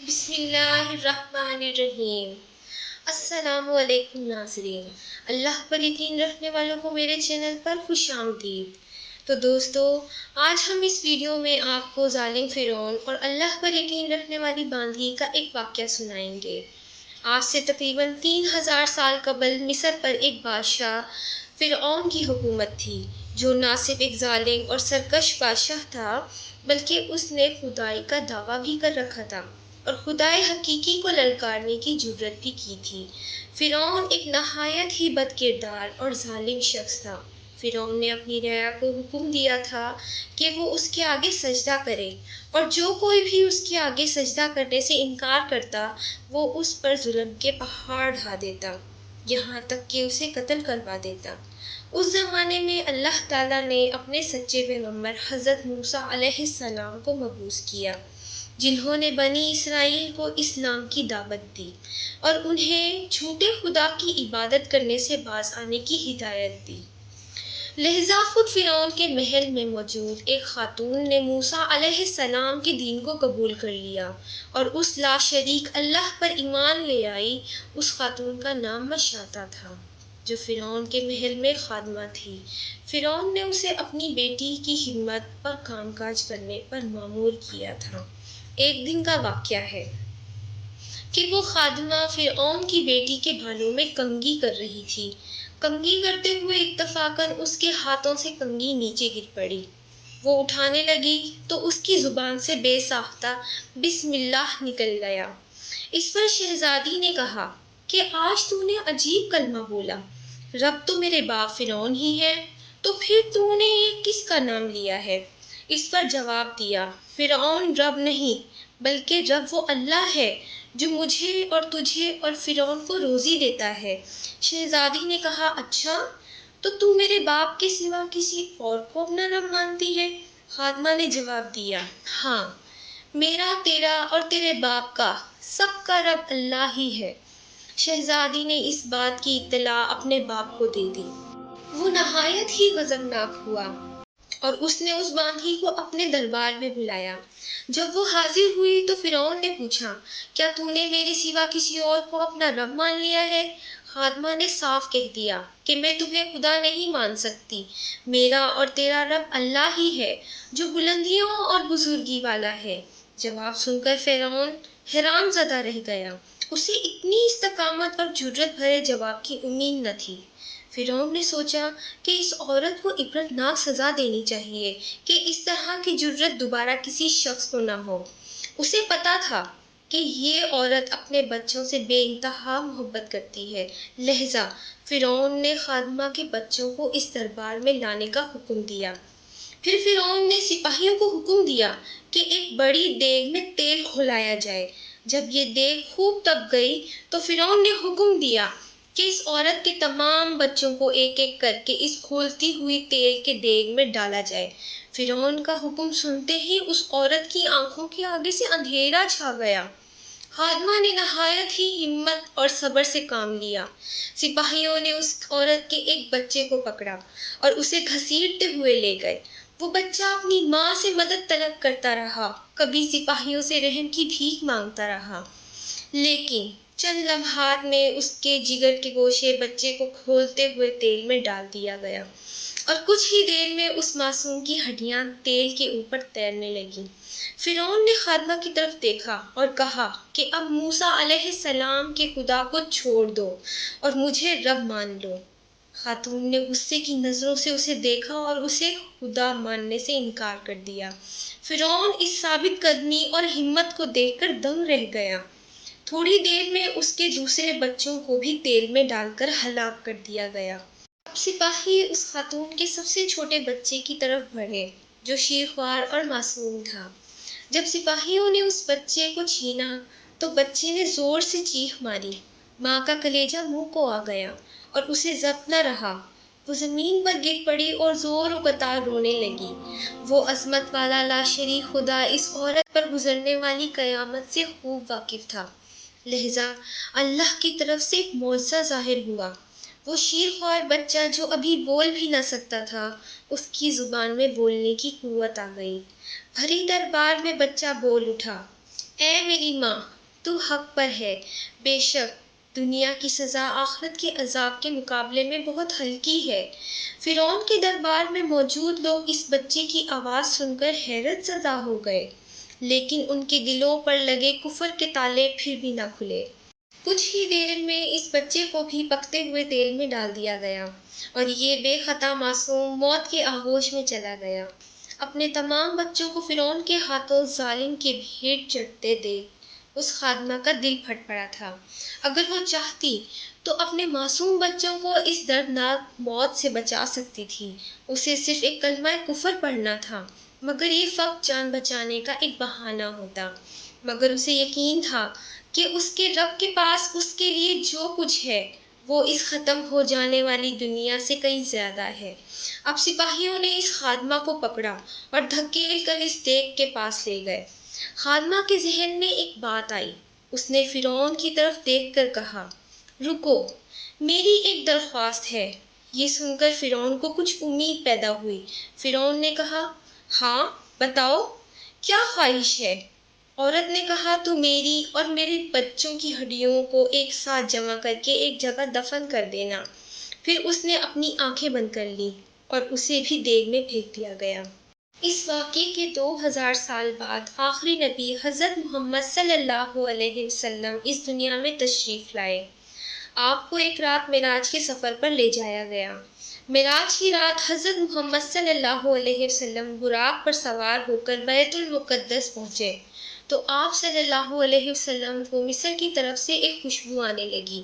بسم اللہ الرحمن الرحیم۔ السلام علیکم ناظرین، اللہ پر یقین رکھنے والوں کو میرے چینل پر خوش آمدید۔ تو دوستو، آج ہم اس ویڈیو میں آپ کو ظالم فرعون اور اللہ پر یقین رکھنے والی باندھی کا ایک واقعہ سنائیں گے۔ آج سے تقریباً 3000 سال قبل مصر پر ایک بادشاہ فرعون کی حکومت تھی، جو نہ صرف ایک ظالم اور سرکش بادشاہ تھا بلکہ اس نے خدائی کا دعویٰ بھی کر رکھا تھا اور خدائے حقیقی کو للکارنے کی جرت بھی کی تھی۔ فرعون ایک نہایت ہی بد کردار اور ظالم شخص تھا۔ فرعون نے اپنی رعایا کو حکم دیا تھا کہ وہ اس کے آگے سجدہ کرے، اور جو کوئی بھی اس کے آگے سجدہ کرنے سے انکار کرتا وہ اس پر ظلم کے پہاڑ ڈھا دیتا، یہاں تک کہ اسے قتل کروا دیتا۔ اس زمانے میں اللہ تعالیٰ نے اپنے سچے پیغمبر حضرت موسیٰ علیہ السلام کو مبعوث کیا، جنہوں نے بنی اسرائیل کو اسلام کی دعوت دی اور انہیں جھوٹے خدا کی عبادت کرنے سے باز آنے کی ہدایت دی۔ لہذا خود فرعون کے محل میں موجود ایک خاتون نے موسیٰ علیہ السلام کے دین کو قبول کر لیا اور اس لا شریک اللہ پر ایمان لے آئی۔ اس خاتون کا نام مشاطہ تھا، جو فرعون کے محل میں خادمہ تھی۔ فرعون نے اسے اپنی بیٹی کی خدمت اور کام کاج کرنے پر مامور کیا تھا۔ ایک دن کا واقعہ ہے کہ وہ خادمہ فرعون کی بیٹی کے بالوں میں کنگھی کر رہی تھی۔ کنگھی کرتے ہوئے اتفاقاً اس کے ہاتھوں سے کنگھی نیچے گر پڑی۔ وہ اٹھانے لگی تو اس کی زبان سے بے ساختہ بسم اللہ نکل گیا۔ اس پر شہزادی نے کہا کہ آج تو نے عجیب کلمہ بولا، رب تو میرے باپ فرعون ہی ہے، تو پھر تو نے یہ کس کا نام لیا ہے؟ اس پر جواب دیا، فرعون رب نہیں بلکہ رب وہ اللہ ہے جو مجھے اور تجھے اور فرعون کو روزی دیتا ہے۔ شہزادی نے کہا، اچھا تو میرے باپ کے سوا کسی اور کو اپنا رب مانتی ہے؟ خادمہ نے جواب دیا، ہاں، میرا، تیرا اور تیرے باپ کا، سب کا رب اللہ ہی ہے۔ شہزادی نے اس بات کی اطلاع اپنے باپ کو دے دی۔ وہ نہایت ہی غضبناک ہوا اور اس نے اس باندھی کو اپنے دربار میں بلایا۔ جب وہ حاضر ہوئی تو فرعون نے پوچھا، کیا تو نے میرے سوا کسی اور کو اپنا رب مان لیا ہے؟ خادمہ نے صاف کہہ دیا کہ میں تمہیں خدا نہیں مان سکتی، میرا اور تیرا رب اللہ ہی ہے جو بلندیوں اور بزرگی والا ہے۔ جواب سن کر فرعون حیران زدہ رہ گیا، اسے اتنی استقامت اور جرأت بھرے جواب کی امید نہ تھی۔ فرعون نے سوچا کہ اس عورت کو عبرتناک سزا دینی چاہیے کہ اس طرح کی جرأت دوبارہ کسی شخص کو نہ ہو۔ اسے پتا تھا کہ یہ عورت اپنے بچوں سے بے انتہا محبت کرتی ہے، لہذا فرعون نے خادمہ کے بچوں کو اس دربار میں لانے کا حکم دیا۔ پھر فرعون نے سپاہیوں کو حکم دیا کہ ایک بڑی دیگ میں تیل کھولایا جائے۔ جب یہ دیگ خوب تپ گئی تو فرعون نے حکم دیا کہ اس عورت کے تمام بچوں کو ایک ایک کر کے اس کھولتی ہوئی تیل کے دیگ میں ڈالا جائے۔ فرعون کا حکم سنتے ہی اس عورت کی آنکھوں کے آگے سے اندھیرا چھا گیا۔ خادمہ نے نہایت ہی ہمت اور صبر سے کام لیا۔ سپاہیوں نے اس عورت کے ایک بچے کو پکڑا اور اسے گھسیٹتے ہوئے لے گئے۔ وہ بچہ اپنی ماں سے مدد طلب کرتا رہا، کبھی سپاہیوں سے رحم کی بھیک مانگتا رہا، لیکن چند لمحات میں اس کے جگر کے گوشے بچے کو کھولتے ہوئے تیل میں ڈال دیا گیا اور کچھ ہی دیر میں اس معصوم کی ہڈیاں تیل کے اوپر تیرنے لگیں۔ فرعون نے خادمہ کی طرف دیکھا اور کہا کہ اب موسیٰ علیہ السلام کے خدا کو چھوڑ دو اور مجھے رب مان لو۔ خاتون نے غصے کی نظروں سے اسے دیکھا اور اسے خدا ماننے سے انکار کر دیا۔ فرعون اس ثابت قدمی اور ہمت کو دیکھ کر دنگ رہ گیا۔ تھوڑی دیر میں اس کے دوسرے بچوں کو بھی تیل میں ڈال کر ہلاک کر دیا گیا۔ اب سپاہی اس خاتون کے سب سے چھوٹے بچے کی طرف بڑھے جو شیرخوار اور معصوم تھا۔ جب سپاہیوں نے اس بچے کو چھینا تو بچے نے زور سے چیخ ماری۔ ماں کا کلیجہ منہ کو آ گیا اور اسے ضبط نہ رہا، وہ زمین پر گر پڑی اور زور و قطار رونے لگی۔ وہ عظمت والا لا شریک خدا اس عورت پر گزرنے والی قیامت سے خوب واقف تھا، لہذا اللہ کی طرف سے ایک معجزہ ظاہر ہوا۔ وہ شیرخوار بچہ جو ابھی بول بھی نہ سکتا تھا، اس کی زبان میں بولنے کی قوت آ گئی۔ بھری دربار میں بچہ بول اٹھا، اے میری ماں، تو حق پر ہے، بے شک دنیا کی سزا آخرت کے عذاب کے مقابلے میں بہت ہلکی ہے۔ فرعون کے دربار میں موجود لوگ اس بچے کی آواز سن کر حیرت زدہ ہو گئے، لیکن ان کے دلوں پر لگے کفر کے تالے پھر بھی نہ کھلے۔ کچھ ہی دیر میں اس بچے کو بھی پکتے ہوئے تیل میں ڈال دیا گیا اور یہ بے خطا معصوم موت کے آغوش میں چلا گیا۔ اپنے تمام بچوں کو فرعون کے ہاتھوں ظالم کے بھیٹ چڑھتے دیکھ اس خادمہ کا دل پھٹ پڑا تھا۔ اگر وہ چاہتی تو اپنے معصوم بچوں کو اس دردناک موت سے بچا سکتی تھی، اسے صرف ایک کلمہ کفر پڑھنا تھا، مگر یہ فقط جان بچانے کا ایک بہانہ ہوتا۔ مگر اسے یقین تھا کہ اس کے رب کے پاس اس کے لیے جو کچھ ہے وہ اس ختم ہو جانے والی دنیا سے کہیں زیادہ ہے۔ اب سپاہیوں نے اس خادمہ کو پکڑا اور دھکیل کر اس دیگ کے پاس لے گئے۔ خادمہ کے ذہن میں ایک بات آئی، اس نے فرعون کی طرف دیکھ کر کہا، رکو، میری ایک درخواست ہے۔ یہ سن کر فرعون کو کچھ امید پیدا ہوئی۔ فرعون نے کہا، ہاں بتاؤ، کیا خواہش ہے؟ عورت نے کہا، تو میری اور میرے بچوں کی ہڈیوں کو ایک ساتھ جمع کر کے ایک جگہ دفن کر دینا۔ پھر اس نے اپنی آنکھیں بند کر لیں اور اسے بھی دیگ میں پھینک دیا گیا۔ اس واقعے کے 2000 سال بعد آخری نبی حضرت محمد صلی اللہ علیہ وسلم اس دنیا میں تشریف لائے۔ آپ کو ایک رات معراج کے سفر پر لے جایا گیا۔ معراج کی رات حضرت محمد صلی اللہ علیہ وسلم براق پر سوار ہو کر بیت المقدس پہنچے تو آپ صلی اللہ علیہ وسلم کو مصر کی طرف سے ایک خوشبو آنے لگی۔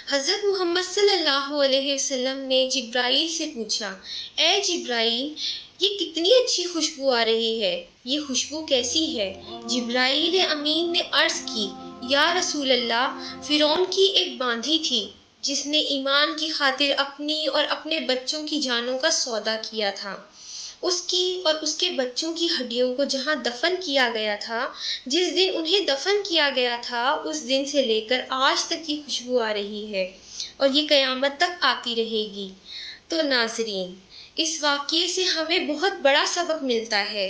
حضرت محمد صلی اللہ علیہ وسلم نے جبرائیل سے پوچھا، اے جبرائیل، یہ کتنی اچھی خوشبو آ رہی ہے، یہ خوشبو کیسی ہے؟ جبرائیل امین نے عرض کی، یا رسول اللہ، فرعون کی ایک باندھی تھی جس نے ایمان کی خاطر اپنی اور اپنے بچوں کی جانوں کا سودا کیا تھا۔ اس کی اور اس کے بچوں کی ہڈیوں کو جہاں دفن کیا گیا تھا، جس دن انہیں دفن کیا گیا تھا، اس دن سے لے کر آج تک یہ خوشبو آ رہی ہے اور یہ قیامت تک آتی رہے گی۔ تو ناظرین، اس واقعے سے ہمیں بہت بڑا سبق ملتا ہے۔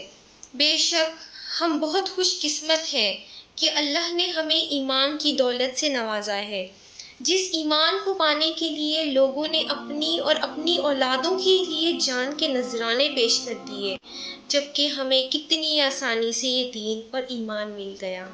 بے شک ہم بہت خوش قسمت ہیں کہ اللہ نے ہمیں ایمان کی دولت سے نوازا ہے، جس ایمان کو پانے کے لیے لوگوں نے اپنی اور اپنی اولادوں کے لیے جان کے نذرانے پیش کر دیے، جبکہ ہمیں کتنی آسانی سے یہ دین اور ایمان مل گیا۔